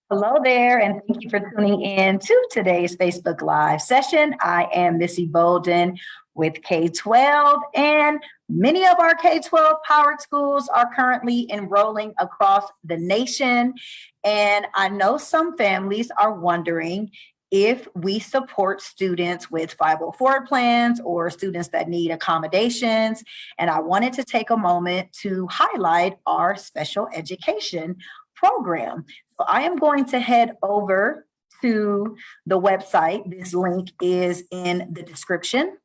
Hello there, and thank you for tuning in to today's Facebook Live session. I am Missy Bolden with K12, and many of our K-12 powered schools are currently enrolling across the nation. And I know some families are wondering if we support students with 504 plans or students that need accommodations. And I wanted to take a moment to highlight our special education program. So I am going to head over to the website. This link is in the description.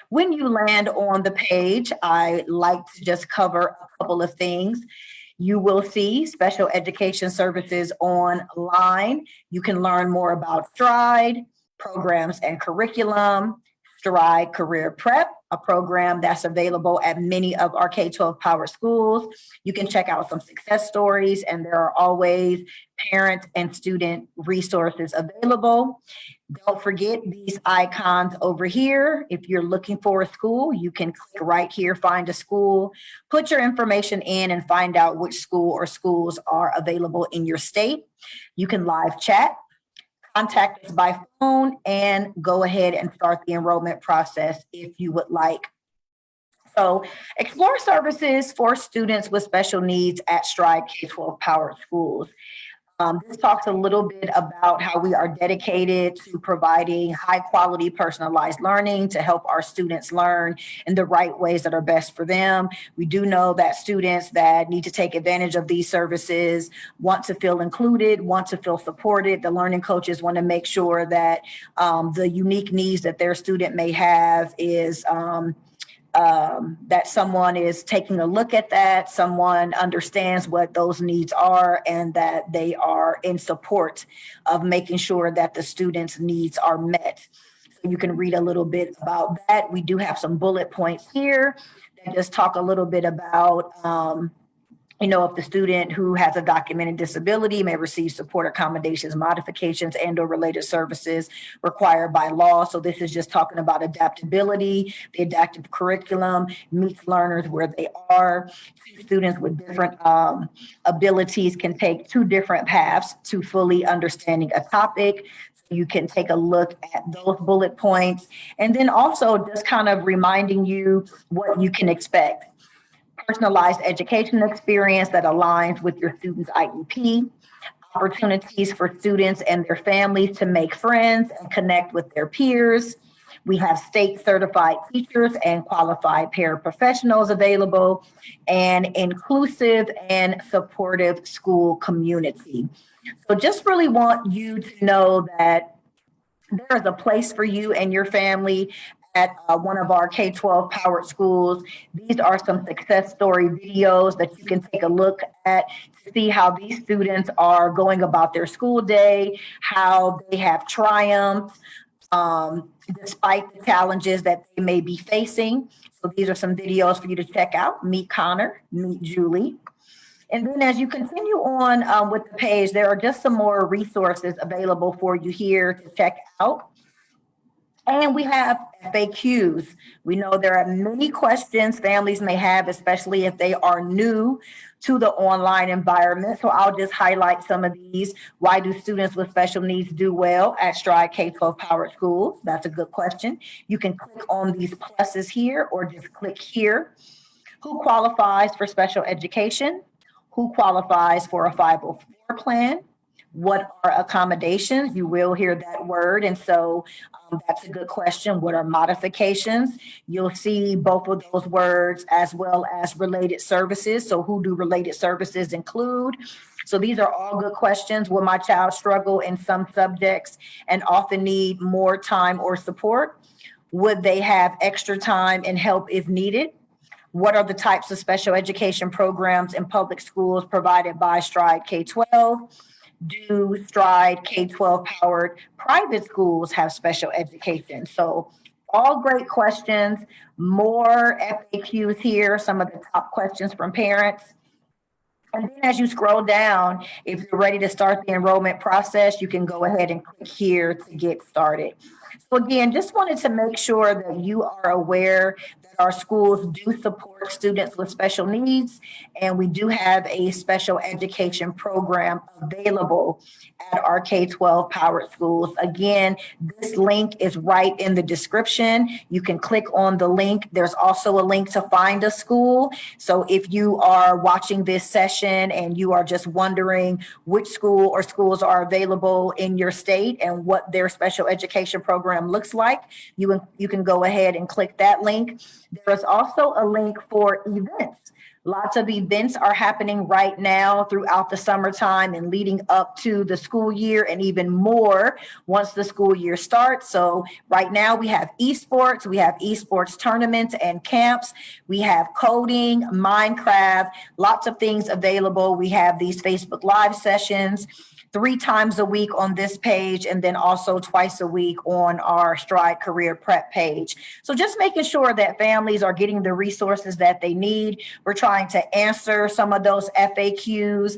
When you land on the page, I like to just cover a couple of things. You will see special education services online. You can learn more about Stride, programs and curriculum, Stride Career Prep, a program that's available at many of our K-12 power schools. You can check out some success stories, and there are always parent and student resources available. Don't forget these icons over here. If you're looking for a school, you can click right here, find a school, put your information in and find out which school or schools are available in your state. You can live chat, contact us by phone, and go ahead and start the enrollment process if you would like. So explore services for students with special needs at Stride K-12 powered schools. This talks a little bit about how we are dedicated to providing high quality personalized learning to help our students learn in the right ways that are best for them. We do know that students that need to take advantage of these services want to feel included, want to feel supported. The learning coaches want to make sure that the unique needs that their student may have is that someone is taking a look at that, someone understands what those needs are, and that they are in support of making sure that the students' needs are met. So you can read a little bit about that. We do have some bullet points here that just talk a little bit about if the student who has a documented disability may receive support accommodations, modifications, and or related services required by law. So this is just talking about adaptability. The adaptive curriculum meets learners where they are. Students with different abilities can take two different paths to fully understanding a topic. So you can take a look at those bullet points, and then also just kind of reminding you what you can expect. Personalized education experience that aligns with your student's IEP, opportunities for students and their families to make friends and connect with their peers. We have state certified teachers and qualified paraprofessionals available, and inclusive and supportive school community. So just really want you to know that there is a place for you and your family at one of our K-12 powered schools. These are some success story videos that you can take a look at to see how these students are going about their school day, how they have triumphed despite the challenges that they may be facing. So these are some videos for you to check out. Meet Connor, meet Julie. And then as you continue on with the page, there are just some more resources available for you here to check out. And we have FAQs. We know there are many questions families may have, especially if they are new to the online environment. So I'll just highlight some of these. Why do students with special needs do well at Stride K-12 powered schools? That's a good question. You can click on these pluses here or just click here. Who qualifies for special education? Who qualifies for a 504 plan? What are accommodations? You will hear that word. And so that's a good question. What are modifications? You'll see both of those words as well as related services. So who do related services include? So these are all good questions. Will my child struggle in some subjects and often need more time or support? Would they have extra time and help if needed? What are the types of special education programs in public schools provided by Stride K-12? Do Stride K-12 powered private schools have special education? So all great questions, more FAQs here, some of the top questions from parents. And then as you scroll down, if you're ready to start the enrollment process, you can go ahead and click here to get started. So again, just wanted to make sure that you are aware our schools do support students with special needs, and we do have a special education program available at our K-12 powered schools. Again, this link is right in the description. You can click on the link. There's also a link to find a school. So if you are watching this session and you are just wondering which school or schools are available in your state and what their special education program looks like, you can go ahead and click that link. There's also a link for events. Lots of events are happening right now throughout the summertime and leading up to the school year, and even more once the school year starts. So right now we have esports tournaments and camps. We have coding, Minecraft, lots of things available. We have these Facebook Live sessions 3 times a week on this page, and then also twice a week on our Stride Career Prep page. So just making sure that families are getting the resources that they need. We're trying to answer some of those FAQs.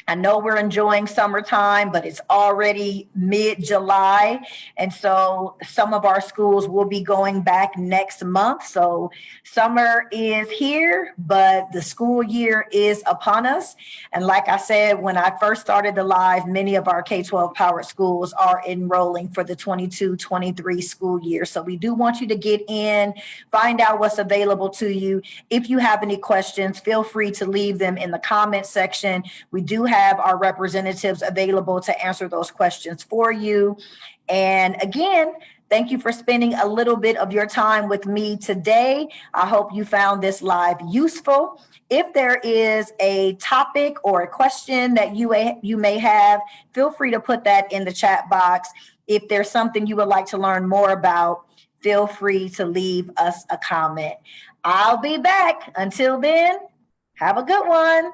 I know we're enjoying summertime, but it's already mid-July. And so some of our schools will be going back next month. So summer is here, but the school year is upon us. And like I said, when I first started the live, many of our K-12 powered schools are enrolling for the 22-23 school year. So we do want you to get in, find out what's available to you. If you have any questions, feel free to leave them in the comment section. We do have our representatives available to answer those questions for you. And again, thank you for spending a little bit of your time with me today. I hope you found this live useful. If there is a topic or a question that you may have, feel free to put that in the chat box. If there's something you would like to learn more about, feel free to leave us a comment. I'll be back. Until then, have a good one.